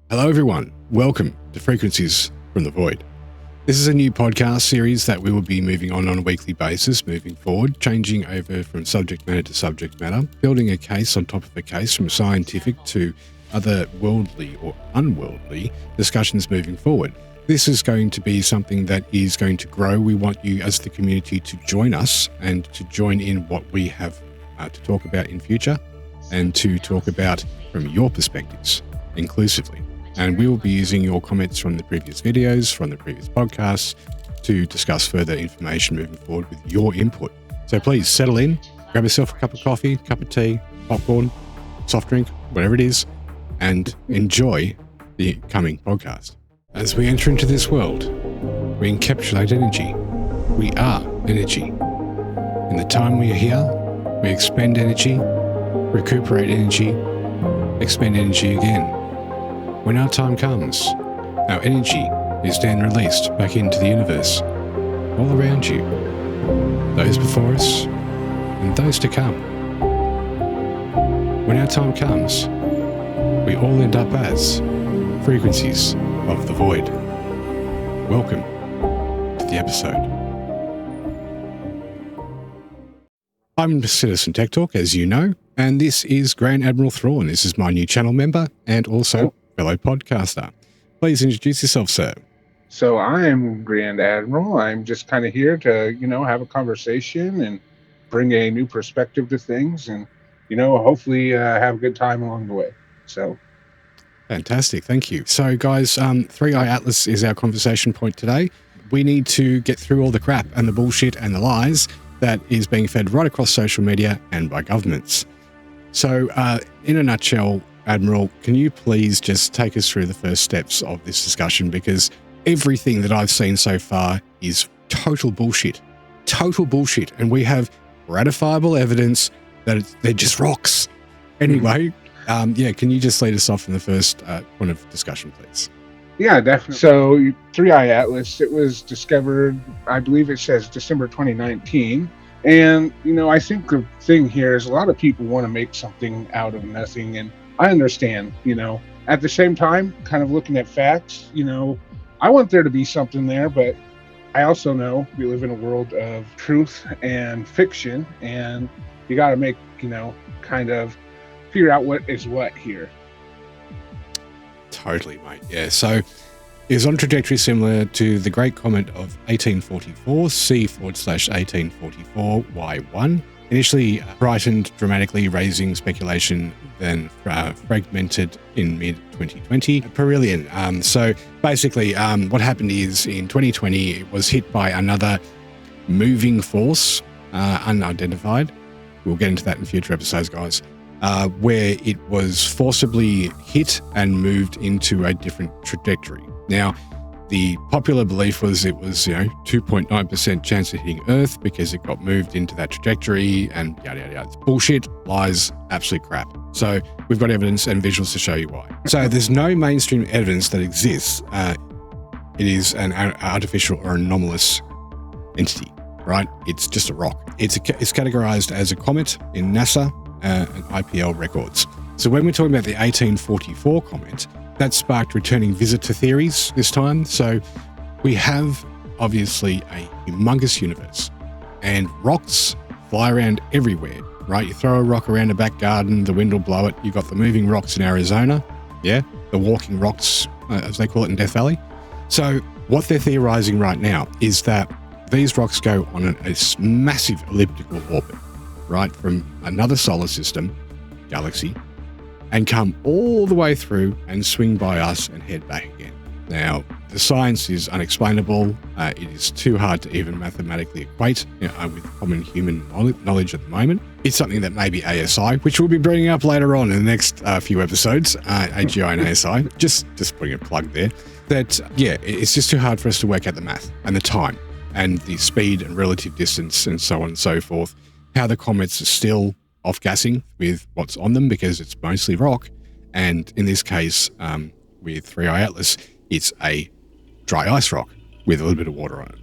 Hello everyone, welcome to Frequencies from the Void. This is a new podcast series that we will be moving on a weekly basis moving forward, changing over from subject matter to subject matter, building a case on top of a case from scientific to other worldly or unworldly discussions moving forward. This is going to be something that is going to grow. We want you as the community to join us and to join in what we have to talk about in future and to talk about from your perspectives inclusively. And we will be using your comments from the previous videos, from the previous podcasts, to discuss further information moving forward with your input. So please settle in, grab yourself a cup of coffee, cup of tea, popcorn, soft drink, whatever it is, and enjoy the coming podcast. As we enter into this world, we encapsulate energy. We are energy. In the time we are here, we expend energy, recuperate energy, expend energy again. When our time comes, our energy is then released back into the universe, all around you, those before us and those to come. When our time comes, we all end up as frequencies of the void. Welcome to the episode. I'm Citizen Tech Talk, as you know, and this is Grand Admiral Thrawn. This is my new channel member and also fellow podcaster. Please introduce yourself, sir. So I'm Grand Admiral. I'm just kind of here to, have a conversation and bring a new perspective to things and, hopefully have a good time along the way. So. Fantastic. Thank you. So guys, 3i Atlas is our conversation point today. We need to get through all the crap and the bullshit and the lies that is being fed right across social media and by governments. So in a nutshell, Admiral, can you please just take us through the first steps of this discussion? Because everything that I've seen so far is total bullshit. Total bullshit. And we have ratifiable evidence that they're just rocks. Anyway, can you just lead us off in the first point of discussion, please? Yeah, definitely. So 3i Atlas, it was discovered, I believe it says December 2019. And, I think the thing here is a lot of people want to make something out of nothing. And I understand, at the same time, kind of looking at facts, I want there to be something there, but I also know we live in a world of truth and fiction, and you got to make, kind of figure out what is what here. Totally, mate. Yeah. So it was on a trajectory similar to the Great Comet of 1844, C/1844 Y1. Initially brightened dramatically, raising speculation, then fragmented in mid-2020. Perihelion. So basically what happened is in 2020, it was hit by another moving force, unidentified. We'll get into that in future episodes, guys, where it was forcibly hit and moved into a different trajectory. Now, the popular belief was it was, 2.9% chance of hitting Earth because it got moved into that trajectory and yada, yada, yada. It's bullshit, lies, absolute crap. So we've got evidence and visuals to show you why. So there's no mainstream evidence that exists. It is an artificial or anomalous entity, right? It's just a rock. It's categorized as a comet in NASA and IPL records. So when we're talking about the 1844 comet, that sparked returning visitor theories this time. So we have obviously a humongous universe and rocks fly around everywhere, right? You throw a rock around a back garden, the wind will blow it. You've got the moving rocks in Arizona. Yeah. The walking rocks, as they call it in Death Valley. So what they're theorizing right now is that these rocks go on a massive elliptical orbit, right? From another solar system, galaxy, and come all the way through and swing by us and head back again. Now, the science is unexplainable. It is too hard to even mathematically equate with common human knowledge at the moment. It's something that maybe ASI, which we'll be bringing up later on in the next few episodes, AGI and ASI, just putting a plug there, that, it's just too hard for us to work out the math and the time and the speed and relative distance and so on and so forth, how the comets are still off-gassing with what's on them because it's mostly rock. And in this case, with 3i Atlas, it's a dry ice rock with a little bit of water on it.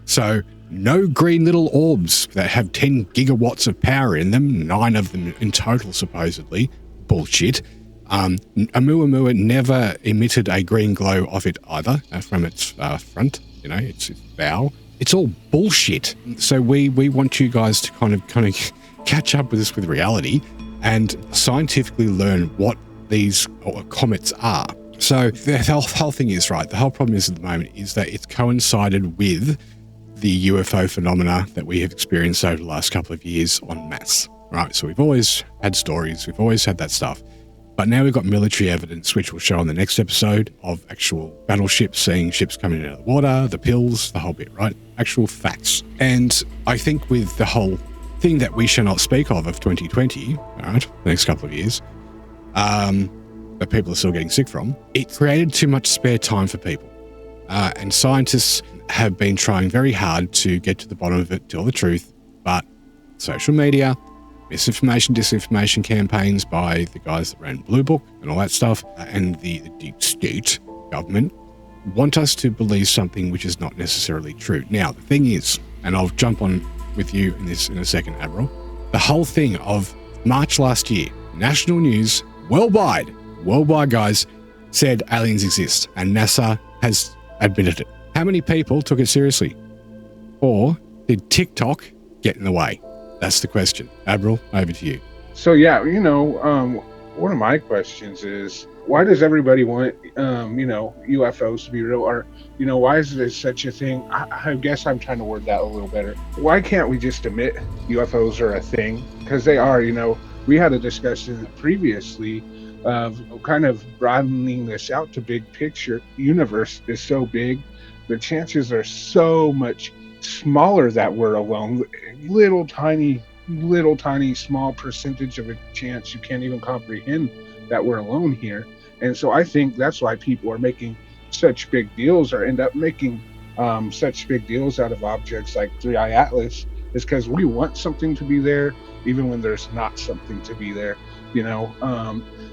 So no green little orbs that have 10 gigawatts of power in them, 9 of them in total supposedly. Bullshit. Oumuamua never emitted a green glow of it either from its front, its bow. It's all bullshit. So we want you guys to kind of catch up with us with reality and scientifically learn what these comets are. So the whole thing is, right, the whole problem is at the moment is that it's coincided with the UFO phenomena that we have experienced over the last couple of years en masse, right? So we've always had stories, we've always had that stuff. But now we've got military evidence, which we'll show on the next episode, of actual battleships, seeing ships coming out of the water, the pills, the whole bit, right? Actual facts. And I think with the whole thing that we shall not speak of 2020, all right, the next couple of years, that people are still getting sick from, it created too much spare time for people. And scientists have been trying very hard to get to the bottom of it, tell the truth, but social media, misinformation, disinformation campaigns by the guys that ran Blue Book and all that stuff, and the deep state government want us to believe something which is not necessarily true. Now, the thing is, and I'll jump on with you in this in a second, Admiral, the whole thing of March last year, national news, worldwide guys, said aliens exist, and NASA has admitted it. How many people took it seriously? Or did TikTok get in the way? That's the question. Admiral, over to you. So yeah, one of my questions is, why does everybody want, UFOs to be real? Or, why is there such a thing? I guess I'm trying to word that a little better. Why can't we just admit UFOs are a thing? Because they are, we had a discussion previously of kind of broadening this out to big picture. The universe is so big, the chances are so much smaller that we're alone. Little tiny small percentage of a chance you can't even comprehend that we're alone here. And so I think that's why people are making such big deals, or end up making such big deals out of objects like 3i Atlas, is because we want something to be there even when there's not something to be there,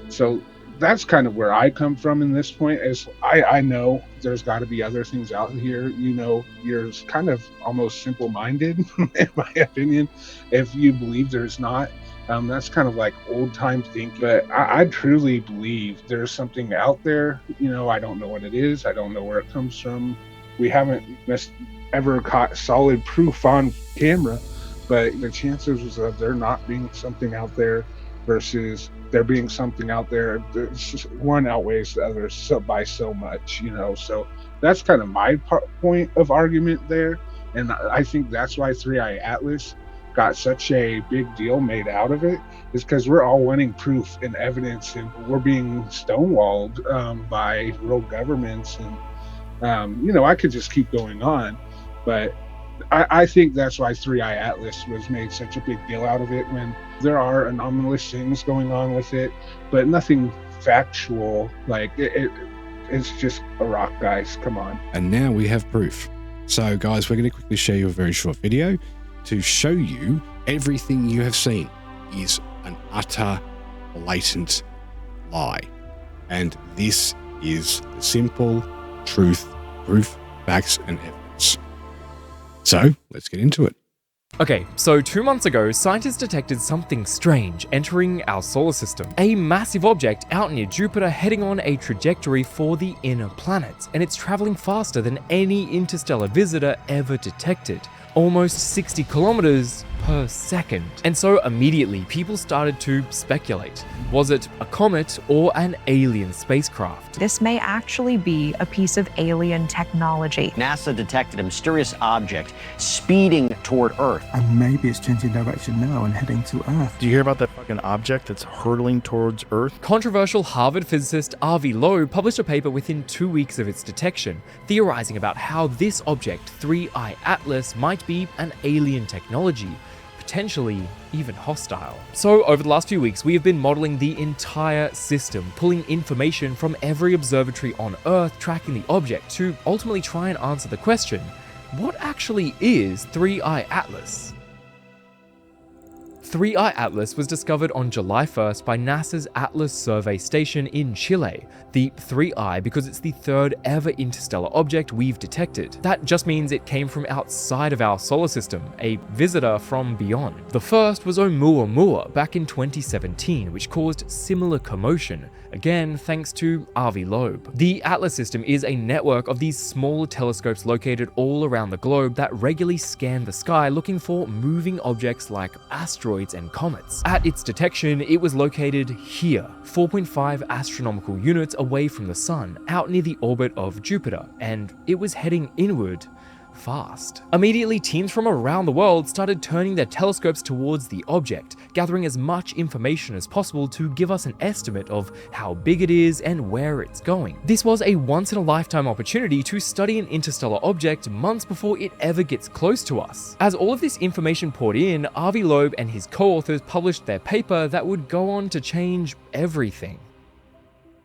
so that's kind of where I come from in this point. Is I know there's got to be other things out here. You're kind of almost simple-minded, in my opinion, if you believe there's not. That's kind of like old-time thinking. But I truly believe there's something out there. I don't know what it is. I don't know where it comes from. We haven't ever caught solid proof on camera, but the chances of there not being something out there versus there being something out there, one outweighs the other by so much, so that's kind of my point of argument there. And I think that's why 3i Atlas got such a big deal made out of it, is because we're all wanting proof and evidence, and we're being stonewalled by world governments, and I could just keep going on, but I think that's why 3i Atlas was made such a big deal out of it, when there are anomalous things going on with it, but nothing factual. Like it's just a rock, guys. Come on. And now we have proof. So guys, we're going to quickly show you a very short video to show you everything you have seen is an utter, blatant lie. And this is the simple truth, proof, facts, and evidence. So let's get into it. Okay, so 2 months ago, scientists detected something strange entering our solar system. A massive object out near Jupiter heading on a trajectory for the inner planets, and it's traveling faster than any interstellar visitor ever detected. Almost 60 kilometers per second. And so immediately people started to speculate. Was it a comet or an alien spacecraft? This may actually be a piece of alien technology. NASA detected a mysterious object speeding toward Earth. And maybe it's changing direction now and heading to Earth. Do you hear about that fucking object that's hurtling towards Earth? Controversial Harvard physicist Avi Loeb published a paper within 2 weeks of its detection, theorizing about how this object, 3i Atlas, might be an alien technology, potentially even hostile. So over the last few weeks, we have been modeling the entire system, pulling information from every observatory on Earth, tracking the object to ultimately try and answer the question, what actually is 3i Atlas? 3i Atlas was discovered on July 1st by NASA's Atlas Survey Station in Chile. The 3i because it's the third ever interstellar object we've detected. That just means it came from outside of our solar system, a visitor from beyond. The first was Oumuamua back in 2017, which caused similar commotion. again thanks to Avi Loeb. The Atlas system is a network of these smaller telescopes located all around the globe that regularly scan the sky looking for moving objects like asteroids and comets. At its detection, it was located here, 4.5 astronomical units away from the Sun, out near the orbit of Jupiter, and it was heading inward fast. Immediately, teams from around the world started turning their telescopes towards the object, gathering as much information as possible to give us an estimate of how big it is and where it's going. This was a once-in-a-lifetime opportunity to study an interstellar object months before it ever gets close to us. As all of this information poured in, Avi Loeb and his co-authors published their paper that would go on to change everything.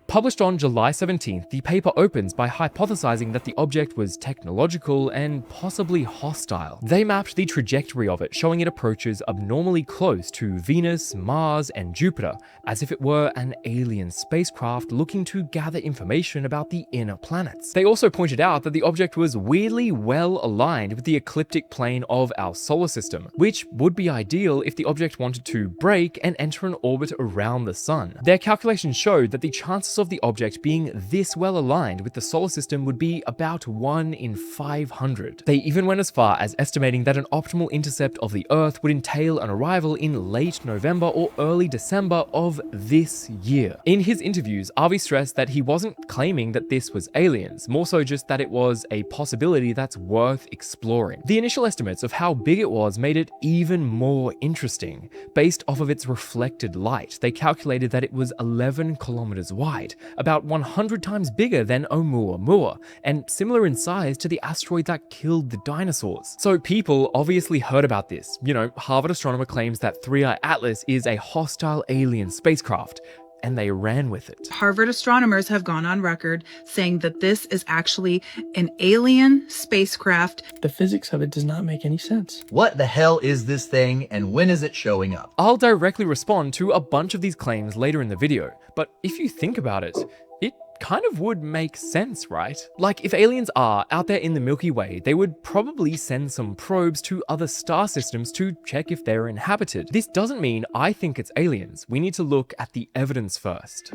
Published on July 17th, the paper opens by hypothesizing that the object was technological and possibly hostile. They mapped the trajectory of it, showing it approaches abnormally close to Venus, Mars, and Jupiter, as if it were an alien spacecraft looking to gather information about the inner planets. They also pointed out that the object was weirdly well aligned with the ecliptic plane of our solar system, which would be ideal if the object wanted to break and enter an orbit around the Sun. Their calculations showed that the chances of the object being this well aligned with the solar system would be about 1 in 500. They even went as far as estimating that an optimal intercept of the Earth would entail an arrival in late November or early December of this year. In his interviews, Avi stressed that he wasn't claiming that this was aliens, more so just that it was a possibility that's worth exploring. The initial estimates of how big it was made it even more interesting. Based off of its reflected light, they calculated that it was 11 kilometers wide, about 100 times bigger than Oumuamua, and similar in size to the asteroid that killed the dinosaurs. So people obviously heard about this. Harvard astronomer claims that 3I Atlas is a hostile alien spacecraft, and they ran with it. Harvard astronomers have gone on record saying that this is actually an alien spacecraft. The physics of it does not make any sense. What the hell is this thing, and when is it showing up? I'll directly respond to a bunch of these claims later in the video, but if you think about it, it kind of would make sense, right? Like, if aliens are out there in the Milky Way, they would probably send some probes to other star systems to check if they're inhabited. This doesn't mean I think it's aliens. We need to look at the evidence first.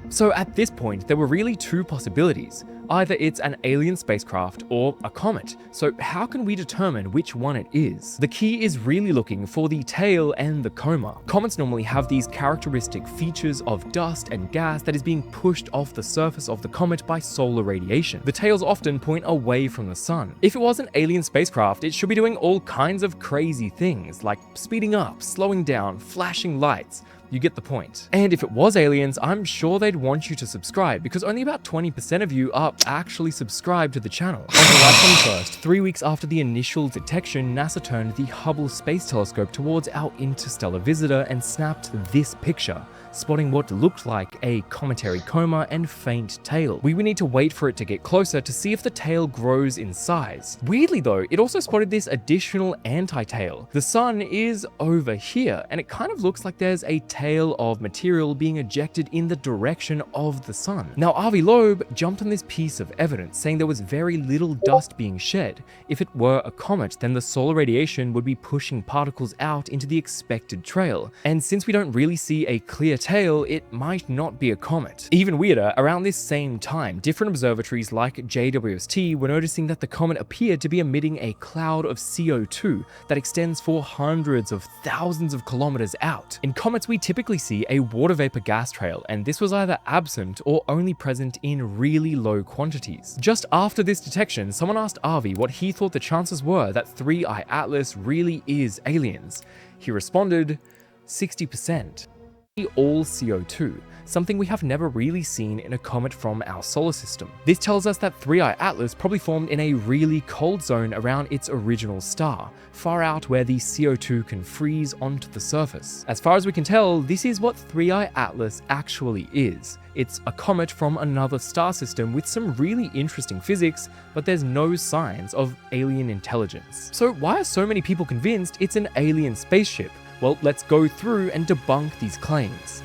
So at this point, there were really two possibilities. Either it's an alien spacecraft or a comet. So how can we determine which one it is? The key is really looking for the tail and the coma. Comets normally have these characteristic features of dust and gas that is being pushed off the surface of the comet by solar radiation. The tails often point away from the sun. If it was an alien spacecraft, it should be doing all kinds of crazy things, like speeding up, slowing down, flashing lights. You get the point. And if it was aliens, I'm sure they'd want you to subscribe, because only about 20% of you are actually subscribed to the channel. On July 21st, 3 weeks after the initial detection, NASA turned the Hubble Space Telescope towards our interstellar visitor and snapped this picture, spotting what looked like a cometary coma and faint tail. We would need to wait for it to get closer to see if the tail grows in size. Weirdly though, it also spotted this additional anti-tail. The sun is over here, and it kind of looks like there's a tail of material being ejected in the direction of the sun. Now, Avi Loeb jumped on this piece of evidence, saying there was very little dust being shed. If it were a comet, then the solar radiation would be pushing particles out into the expected trail. And since we don't really see a clear tail, it might not be a comet. Even weirder, around this same time, different observatories like JWST were noticing that the comet appeared to be emitting a cloud of CO2 that extends for hundreds of thousands of kilometers out. In comets, we typically see a water vapor gas trail, and this was either absent or only present in really low quantities. Just after this detection, someone asked Avi what he thought the chances were that 3I Atlas really is aliens. He responded, 60%. All CO2, something we have never really seen in a comet from our solar system. This tells us that 3I Atlas probably formed in a really cold zone around its original star, far out where the CO2 can freeze onto the surface. As far as we can tell, this is what 3I Atlas actually is. It's a comet from another star system with some really interesting physics, but there's no signs of alien intelligence. So why are so many people convinced it's an alien spaceship? Well, let's go through and debunk these claims.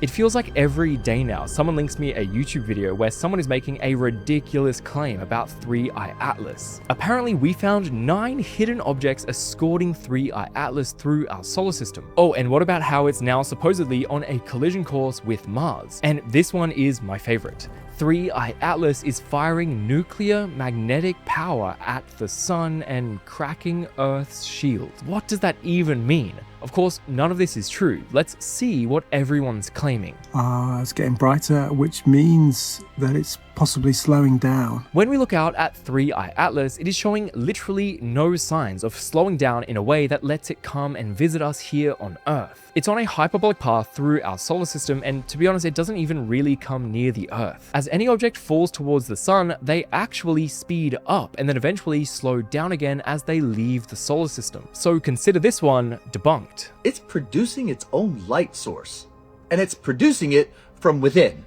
It feels like every day now someone links me a YouTube video where someone is making a ridiculous claim about 3I Atlas. Apparently we found 9 hidden objects escorting 3I Atlas through our solar system. Oh, and what about how it's now supposedly on a collision course with Mars? And this one is my favorite. 3I Atlas is firing nuclear magnetic power at the sun and cracking Earth's shield. What does that even mean? Of course, none of this is true. Let's see what everyone's claiming. It's getting brighter, which means that it's possibly slowing down. When we look out at 3I Atlas, it is showing literally no signs of slowing down in a way that lets it come and visit us here on Earth. It's on a hyperbolic path through our solar system, and to be honest, it doesn't even really come near the Earth. As any object falls towards the sun, they actually speed up and then eventually slow down again as they leave the solar system. So consider this one debunked. It's producing its own light source, and it's producing it from within.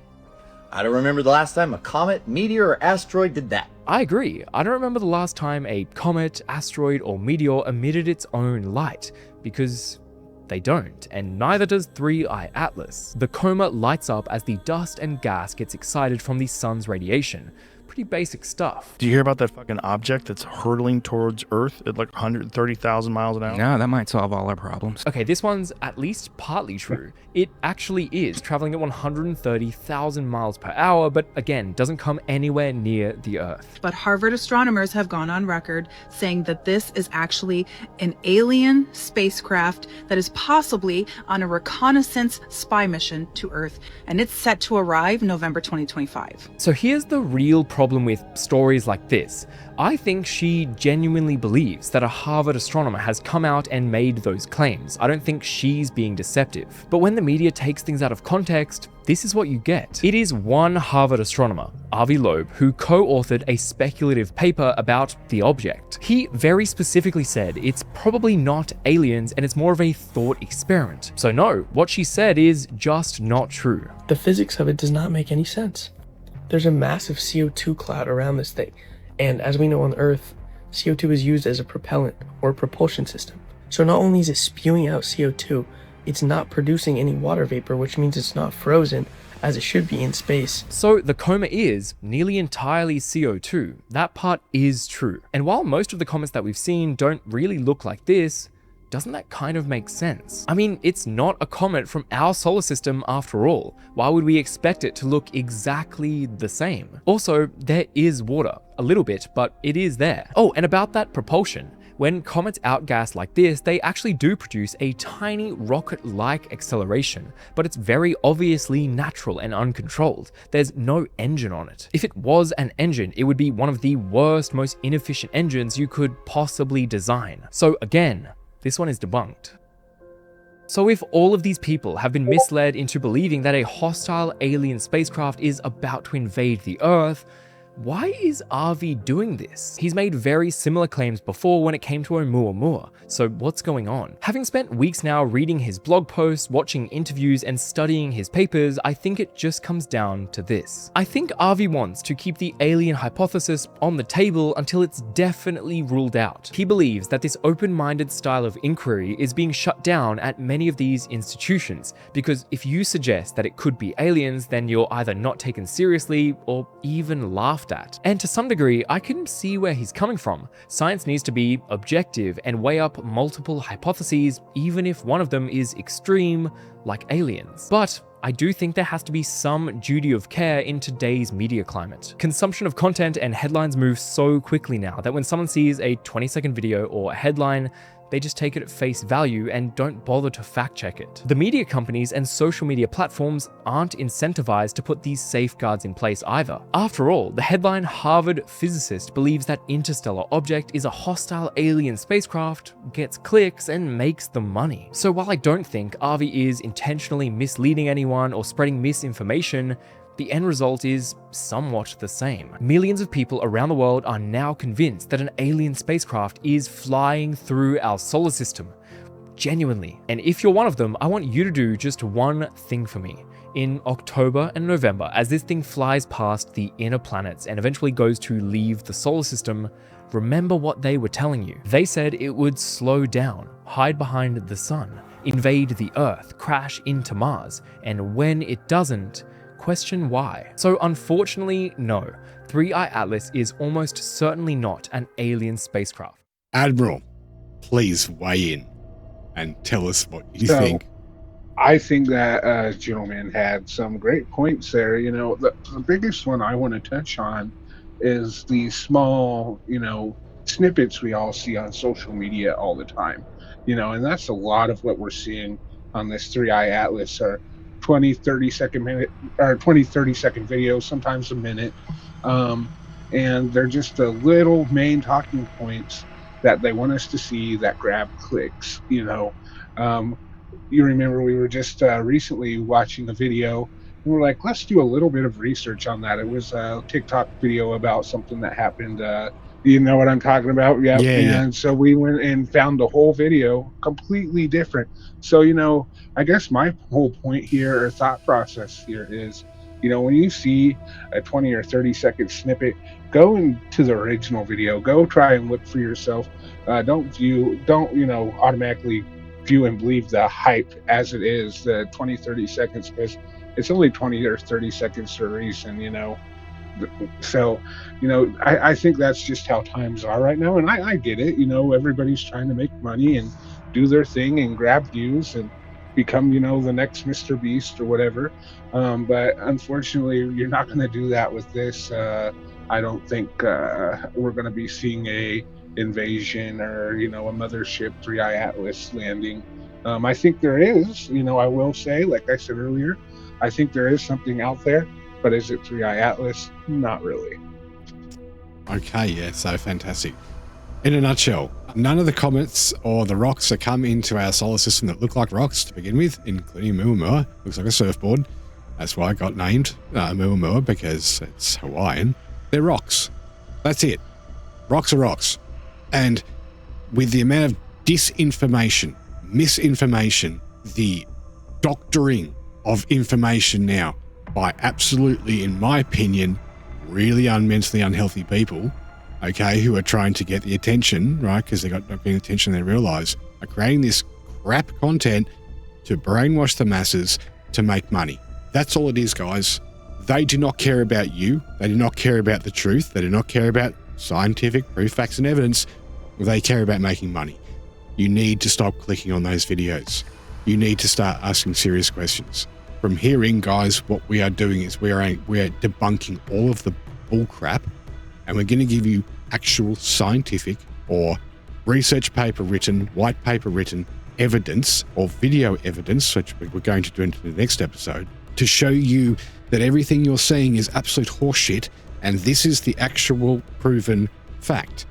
I don't remember the last time a comet, meteor, or asteroid did that. I agree. I don't remember the last time a comet, asteroid, or meteor emitted its own light, because they don't, and neither does 3I Atlas. The coma lights up as the dust and gas gets excited from the sun's radiation. Pretty basic stuff. Do you hear about that fucking object that's hurtling towards Earth at like 130,000 miles an hour? No, that might solve all our problems. Okay, this one's at least partly true. It actually is traveling at 130,000 miles per hour, but again, doesn't come anywhere near the Earth. But Harvard astronomers have gone on record saying that this is actually an alien spacecraft that is possibly on a reconnaissance spy mission to Earth, and it's set to arrive November 2025. So here's the real problem with stories like this. I think she genuinely believes that a Harvard astronomer has come out and made those claims. I don't think she's being deceptive. But when the media takes things out of context, this is what you get. It is one Harvard astronomer, Avi Loeb, who co-authored a speculative paper about the object. He very specifically said it's probably not aliens and it's more of a thought experiment. So no, what she said is just not true. The physics of it does not make any sense. There's a massive CO2 cloud around this thing, and as we know on Earth, CO2 is used as a propellant or a propulsion system. So not only is it spewing out CO2, it's not producing any water vapor, which means it's not frozen as it should be in space. So the coma is nearly entirely CO2. That part is true. And while most of the comets that we've seen don't really look like this, doesn't that kind of make sense? I mean, it's not a comet from our solar system after all. Why would we expect it to look exactly the same? Also, there is water. A little bit, but it is there. Oh, and about that propulsion. When comets outgas like this, they actually do produce a tiny rocket-like acceleration, but it's very obviously natural and uncontrolled. There's no engine on it. If it was an engine, it would be one of the worst, most inefficient engines you could possibly design. So again, this one is debunked. So if all of these people have been misled into believing that a hostile alien spacecraft is about to invade the Earth, why is Avi doing this? He's made very similar claims before when it came to Oumuamua, so what's going on? Having spent weeks now reading his blog posts, watching interviews, and studying his papers, I think it just comes down to this. I think Avi wants to keep the alien hypothesis on the table until it's definitely ruled out. He believes that this open-minded style of inquiry is being shut down at many of these institutions, because if you suggest that it could be aliens, then you're either not taken seriously or even laughed at. And to some degree, I can see where he's coming from. Science needs to be objective and weigh up multiple hypotheses, even if one of them is extreme, like aliens. But I do think there has to be some duty of care in today's media climate. Consumption of content and headlines move so quickly now that when someone sees a 20-second video or a headline, they just take it at face value and don't bother to fact check it. The media companies and social media platforms aren't incentivized to put these safeguards in place either. After all, the headline Harvard physicist believes that interstellar object is a hostile alien spacecraft gets clicks and makes them money. So while I don't think Avi is intentionally misleading anyone or spreading misinformation, the end result is somewhat the same. Millions of people around the world are now convinced that an alien spacecraft is flying through our solar system. Genuinely. And if you're one of them, I want you to do just one thing for me. In October and November, as this thing flies past the inner planets and eventually goes to leave the solar system, remember what they were telling you. They said it would slow down, hide behind the sun, invade the Earth, crash into Mars, and when it doesn't, question why. So unfortunately, no, 3i Atlas is almost certainly not an alien spacecraft. Admiral, please weigh in and tell us what you think. I think that gentleman had some great points there. The biggest one I want to touch on is these small, snippets we all see on social media all the time. And that's a lot of what we're seeing on this 3i Atlas, or 20-30 second videos, sometimes a minute. And they're just the little main talking points that they want us to see that grab clicks. You remember we were just recently watching a video, and we're like, let's do a little bit of research on that. It was a TikTok video about something that happened. You know what I'm talking about? Yep. Yeah. So we went and found the whole video completely different. So, I guess my whole point here, or thought process here, is, when you see a 20 or 30-second snippet, go into the original video, go try and look for yourself. Don't automatically view and believe the hype as it is, the 20-30 seconds, because it's only 20 or 30 seconds for a reason. So I think that's just how times are right now, and I get it. Everybody's trying to make money and do their thing and grab views and become the next Mr. Beast or whatever, but unfortunately you're not going to do that with this. I don't think we're going to be seeing a invasion or a mothership 3i Atlas landing. I think there is, I will say, like I said earlier, I think there is something out there, but is it 3i Atlas? Not really. Okay, yeah, so fantastic. In a nutshell, none of the comets or the rocks that come into our solar system that look like rocks to begin with, including Muamua, looks like a surfboard. That's why it got named Muamua, because it's Hawaiian. They're rocks. That's it. Rocks are rocks. And with the amount of disinformation, misinformation, the doctoring of information now by absolutely, in my opinion, really mentally unhealthy people, okay, who are trying to get the attention, right, because they're not getting attention in their real lives, are creating this crap content to brainwash the masses to make money. That's all it is, guys. They do not care about you. They do not care about the truth. They do not care about scientific proof, facts, and evidence. They care about making money. You need to stop clicking on those videos. You need to start asking serious questions. From here in, guys, what we are doing is we are debunking all of the bull crap, and we're going to give you actual scientific or research paper written, white paper written evidence or video evidence, which we're going to do into the next episode, to show you that everything you're seeing is absolute horseshit, and this is the actual proven fact.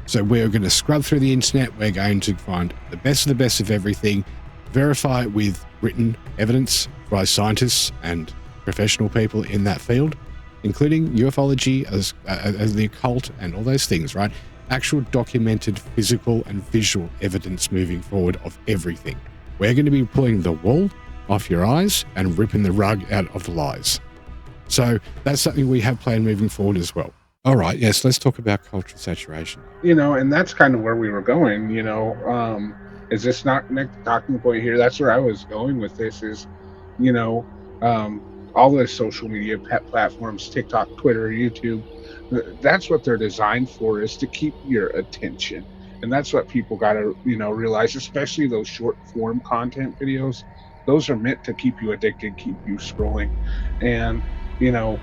So we're going to scrub through the internet. We're going to find the best of everything, verify it with written evidence by scientists and professional people in that field, including ufology, as the occult and all those things, right? Actual documented physical and visual evidence moving forward of everything. We're going to be pulling the wool off your eyes and ripping the rug out of the lies. So that's something we have planned moving forward as well. All right, yes, let's talk about cultural saturation. And that's kind of where we were going, is this not next talking point here? That's where I was going with this is, all the social media platforms, TikTok, Twitter, YouTube, that's what they're designed for, is to keep your attention. And that's what people got to, realize, especially those short form content videos. Those are meant to keep you addicted, keep you scrolling, and,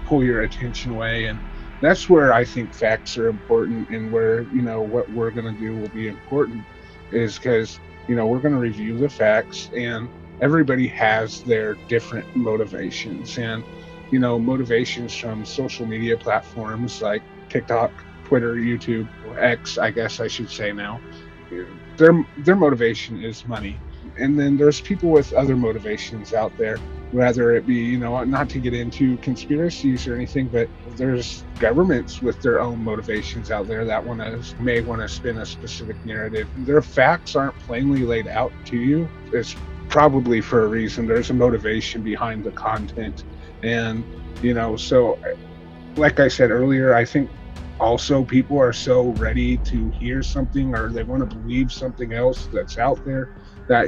pull your attention away. And that's where I think facts are important, and where, what we're going to do will be important, is because, we're going to review the facts, and everybody has their different motivations. And, motivations from social media platforms like TikTok, Twitter, YouTube, X, I guess I should say now, their motivation is money. And then there's people with other motivations out there, whether it be, not to get into conspiracies or anything, but there's governments with their own motivations out there that may want to spin a specific narrative. Their facts aren't plainly laid out to you. It's probably for a reason. There's a motivation behind the content. And, so like I said earlier, I think also people are so ready to hear something, or they want to believe something else that's out there, that,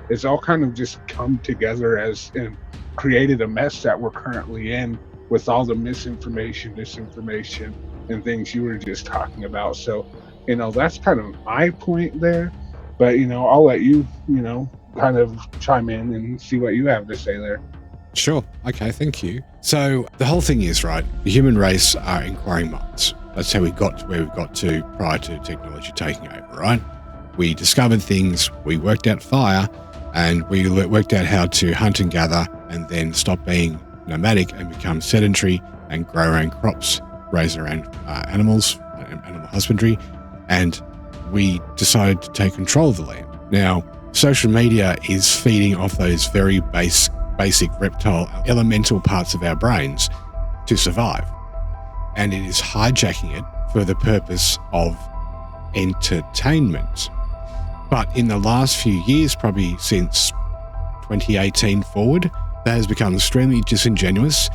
it's all kind of just come together and created a mess that we're currently in with all the misinformation, disinformation, and things you were just talking about. So, that's kind of my point there. But, I'll let you, kind of chime in and see what you have to say there. Sure. Okay, thank you. So the whole thing is, right, the human race are inquiring minds. That's how we got to where we got to prior to technology taking over, right? We discovered things, we worked out fire, and we worked out how to hunt and gather and then stop being nomadic and become sedentary and grow our own crops, raise our own animals, animal husbandry, and we decided to take control of the land. Now, social media is feeding off those very basic reptile elemental parts of our brains to survive. And it is hijacking it for the purpose of entertainment. But in the last few years, probably since 2018 forward, that has become extremely disingenuous.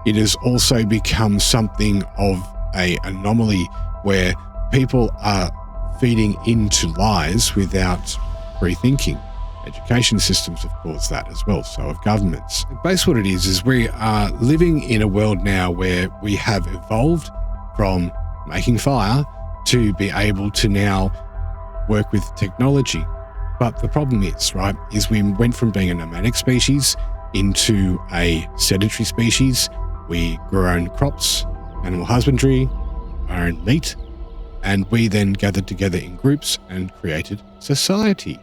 It has also become something of an anomaly where people are feeding into lies without rethinking. Education systems have caused that as well, so have governments. Basically what it is we are living in a world now where we have evolved from making fire to be able to now work with technology. But the problem is we went from being a nomadic species into a sedentary species. We grew our own crops, animal husbandry, our own meat, and we then gathered together in groups and created society.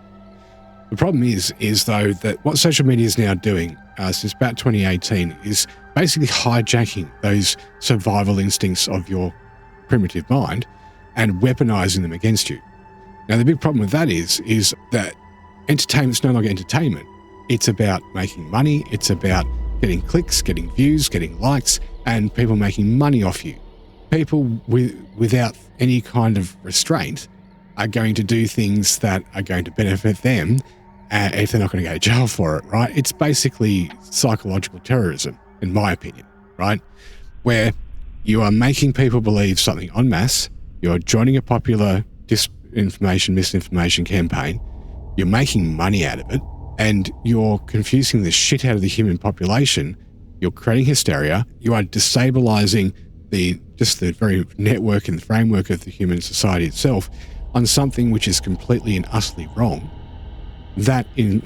The problem is though that what social media is now doing since about 2018 is basically hijacking those survival instincts of your primitive mind and weaponizing them against you. Now, the big problem with that is that entertainment's no longer entertainment. It's about making money. It's about getting clicks, getting views, getting likes, and people making money off you. People without any kind of restraint are going to do things that are going to benefit them if they're not going to go to jail for it, right? It's basically psychological terrorism, in my opinion, right? Where you are making people believe something en masse, you're joining a popular misinformation campaign, you're making money out of it, and you're confusing the shit out of the human population, you're creating hysteria, you are destabilizing the very network and framework of the human society itself on something which is completely and utterly wrong. That, in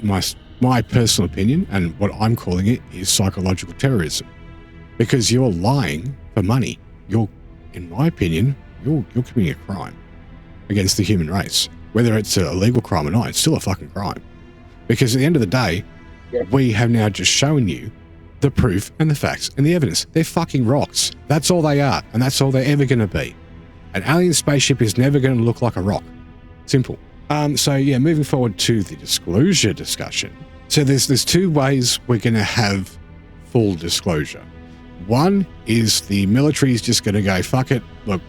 my personal opinion, and what I'm calling it, is psychological terrorism. Because you're lying for money. In my opinion, you're committing a crime against the human race. Whether it's a legal crime or not, it's still a fucking crime. Because at the end of the day, we have now just shown you the proof and the facts and the evidence. They're fucking rocks. That's all they are, and that's all they're ever going to be. An alien spaceship is never going to look like a rock. Simple. Moving forward to the disclosure discussion. So there's two ways we're going to have full disclosure. One is the military is just going to go, fuck it. Look,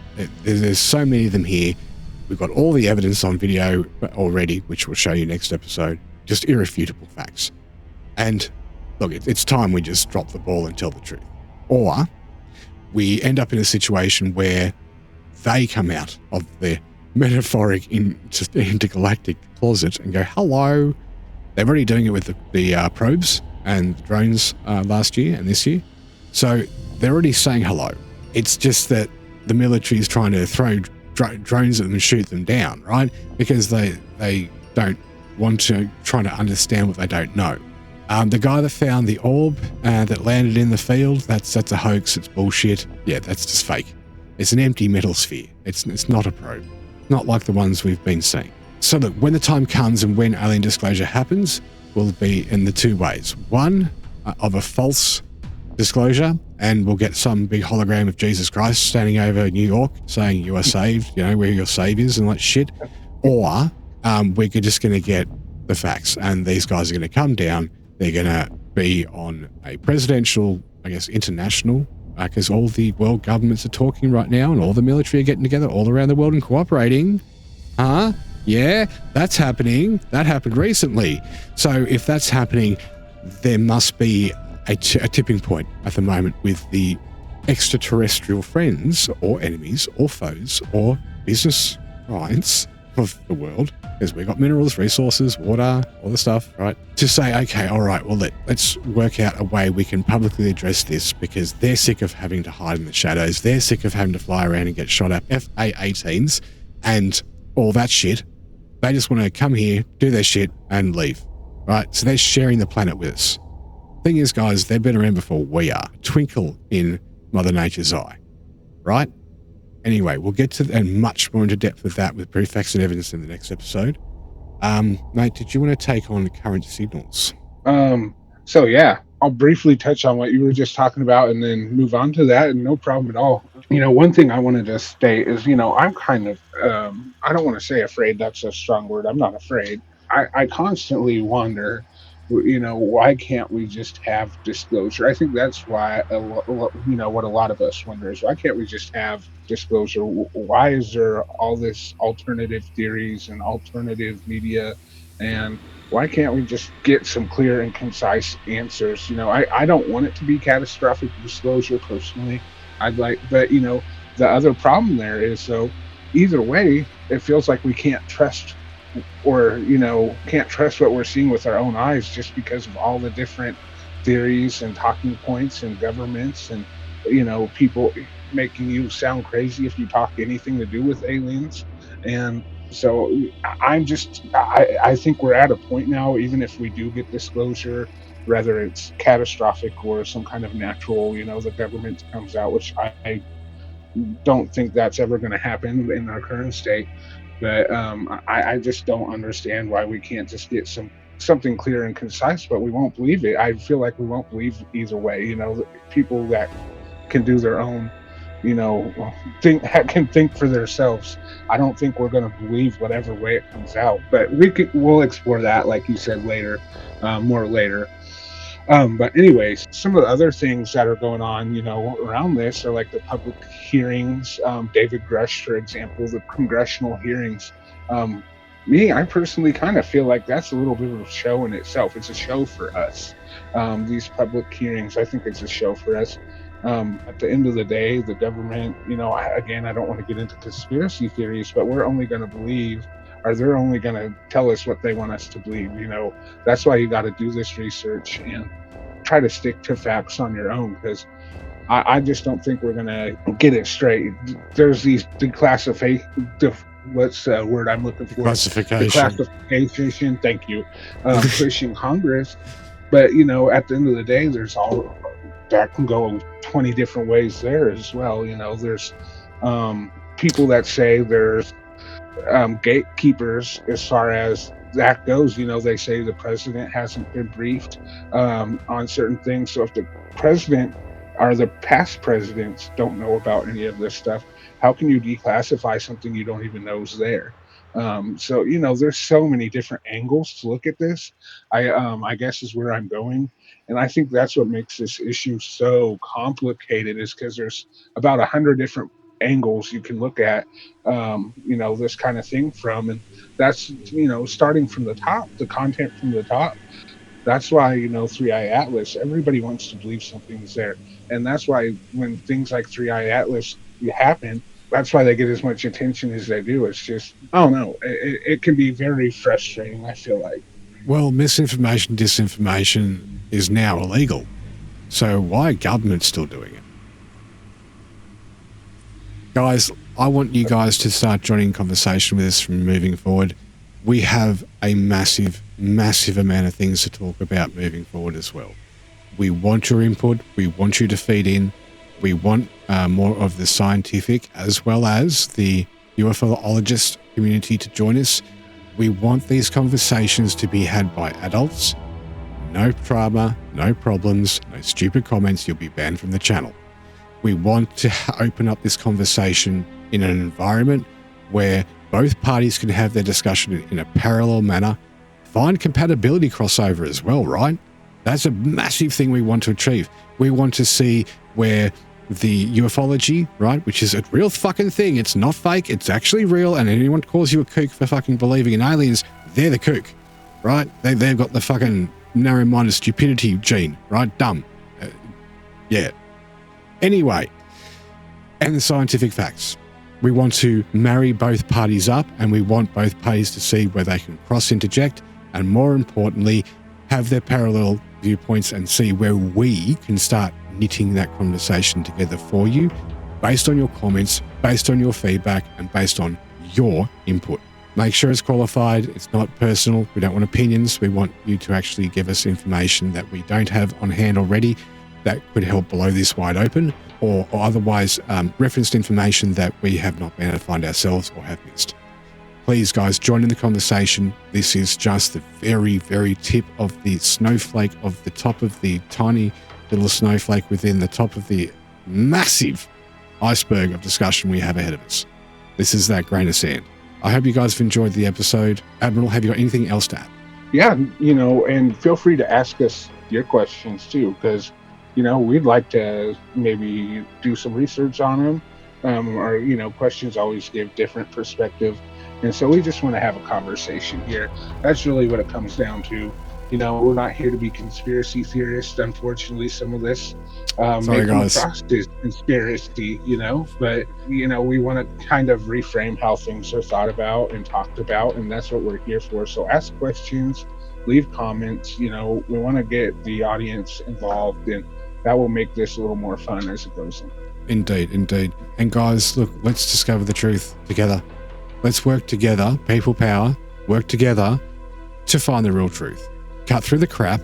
there's so many of them here. We've got all the evidence on video already, which we'll show you next episode. Just irrefutable facts. And look, it's time we just drop the ball and tell the truth. Or we end up in a situation where they come out of their metaphoric intergalactic closet and go, hello. They're already doing it with the probes and the drones last year and this year. So they're already saying hello. It's just that the military is trying to throw drones at them and shoot them down, right? Because they don't want to try to understand what they don't know. The guy that found the orb that landed in the field, that's a hoax. It's bullshit. Yeah, that's just fake. It's an empty metal sphere. It's not a probe. Not like the ones we've been seeing. So look, when the time comes and when alien disclosure happens, will be in the two ways. One, of a false disclosure, and we'll get some big hologram of Jesus Christ standing over New York saying you are saved, where your saviors and that shit. Or we're just going to get the facts, and these guys are going to come down. They're going to be on a presidential, international, because all the world governments are talking right now and all the military are getting together all around the world and cooperating. Yeah, that's happening. That happened recently. So if that's happening, there must be a tipping point at the moment with the extraterrestrial friends or enemies or foes or business clients of the world because we've got minerals, resources, water, all the stuff, right? To say, okay, all right, well, let's work out a way we can publicly address this, because they're sick of having to hide in the shadows. They're sick of having to fly around and get shot at FA-18s and all that shit. They just want to come here, do their shit, and leave, right? So they're sharing the planet with us. Thing is, guys, they've been around before we are. Twinkle in Mother Nature's eye, right? Anyway, we'll get to and much more into depth with that with proof, facts, and evidence in the next episode. Mate, did you want to take on current signals? So yeah, I'll briefly touch on what you were just talking about and then move on to that, and no problem at all. One thing I wanted to state is, I'm kind of, I don't want to say afraid, that's a strong word. I'm not afraid. I constantly wonder, why can't we just have disclosure? I think that's why, what a lot of us wonder is, why can't we just have disclosure? Why is there all this alternative theories and alternative media? And why can't we just get some clear and concise answers? I don't want it to be catastrophic disclosure personally. But the other problem there is, so either way, it feels like we can't trust or can't trust what we're seeing with our own eyes, just because of all the different theories and talking points and governments and people making you sound crazy if you talk anything to do with aliens. And so I think we're at a point now, even if we do get disclosure, whether it's catastrophic or some kind of natural, the government comes out, which I don't think that's ever going to happen in our current state. But I just don't understand why we can't just get something clear and concise, but we won't believe it. I feel like we won't believe either way. People that can do their own, can think for themselves. I don't think we're going to believe whatever way it comes out, but we'll explore that, like you said, later, more later. But anyways, some of the other things that are going on, around this are like the public hearings. David Grush, for example, the congressional hearings. I personally kind of feel like that's a little bit of a show in itself. It's a show for us. These public hearings, I think it's a show for us. At the end of the day, the government, I don't want to get into conspiracy theories, but we're only going to believe, or they're only going to tell us what they want us to believe. That's why you got to do this research and try to stick to facts on your own, because I just don't think we're going to get it straight. There's these what's the word I'm looking for? Declassification. Thank you. Pushing Congress. But, at the end of the day, there's all that can go 20 different ways there as well. There's people that say there's gatekeepers as far as that goes. They say the president hasn't been briefed on certain things. So if the president or the past presidents don't know about any of this stuff, how can you declassify something you don't even know is there? So there's so many different angles to look at this. I guess is where I'm going, and I think that's what makes this issue so complicated, is because there's about 100 different angles you can look at this kind of thing from, and that's starting from the top, the content from the top. That's why 3i Atlas, everybody wants to believe something's there, and that's why when things like 3i Atlas happen, that's why they get as much attention as they do. It's just, I don't know, it can be very frustrating, I feel like. Well, misinformation, disinformation is now illegal, so why are governments still doing it? Guys, I want you guys to start joining conversation with us from moving forward. We have a massive, massive amount of things to talk about moving forward as well. We want your input. We want you to feed in. We want more of the scientific as well as the ufologist community to join us. We want these conversations to be had by adults. No drama, no problems, no stupid comments. You'll be banned from the channel. We want to open up this conversation in an environment where both parties can have their discussion in a parallel manner. Find compatibility crossover as well, right? That's a massive thing we want to achieve. We want to see where the ufology, right, which is a real fucking thing. It's not fake. It's actually real. And anyone calls you a kook for fucking believing in aliens, they're the kook, right? They've got the fucking narrow-minded stupidity gene, right? Dumb. Yeah. Anyway, and the scientific facts. We want to marry both parties up, and we want both parties to see where they can cross-interject, and more importantly, have their parallel viewpoints and see where we can start knitting that conversation together for you based on your comments, based on your feedback, and based on your input. Make sure it's qualified. It's not personal. We don't want opinions. We want you to actually give us information that we don't have on hand already that could help blow this wide open, or otherwise referenced information that we have not been able to find ourselves or have missed. Please, guys, join in the conversation. This is just the very, very tip of the snowflake, of the top of the tiny little snowflake within the top of the massive iceberg of discussion we have ahead of us. This is that grain of sand. I hope you guys have enjoyed the episode. Admiral, have you got anything else to add? Yeah, and feel free to ask us your questions too, because, we'd like to maybe do some research on them, or, questions always give different perspective. And so we just want to have a conversation here. That's really what it comes down to. We're not here to be conspiracy theorists. Unfortunately, some of this may come across as conspiracy, but, we want to kind of reframe how things are thought about and talked about, and that's what we're here for. So ask questions, leave comments, we want to get the audience involved, and that will make this a little more fun as it goes on. Indeed, indeed. And guys, look, let's discover the truth together. Let's work together, people power, work together to find the real truth. Cut through the crap,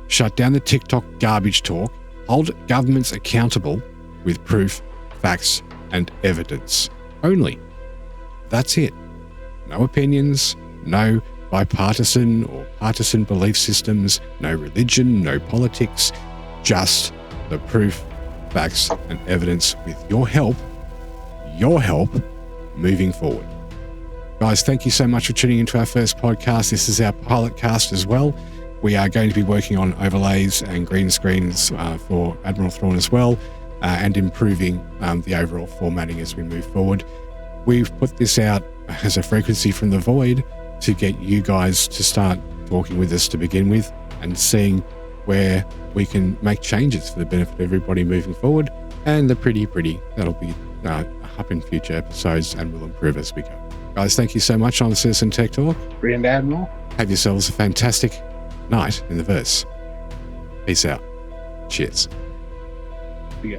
shut down the TikTok garbage talk, hold governments accountable with proof, facts, and evidence only. That's it. No opinions, no bipartisan or partisan belief systems, no religion, no politics, just the proof, facts, and evidence with your help moving forward. Guys, thank you so much for tuning into our first podcast. This is our Pilotcast as well. We are going to be working on overlays and green screens for Admiral Thrawn as well, and improving the overall formatting as we move forward. We've put this out as a frequency from the void to get you guys to start talking with us to begin with and seeing where we can make changes for the benefit of everybody moving forward. And the pretty, that'll be up in future episodes and will improve as we go. Guys, thank you so much on Citizen Tech Talk. Grand Admiral. Have yourselves a fantastic night in the verse. Peace out. Cheers. Yeah.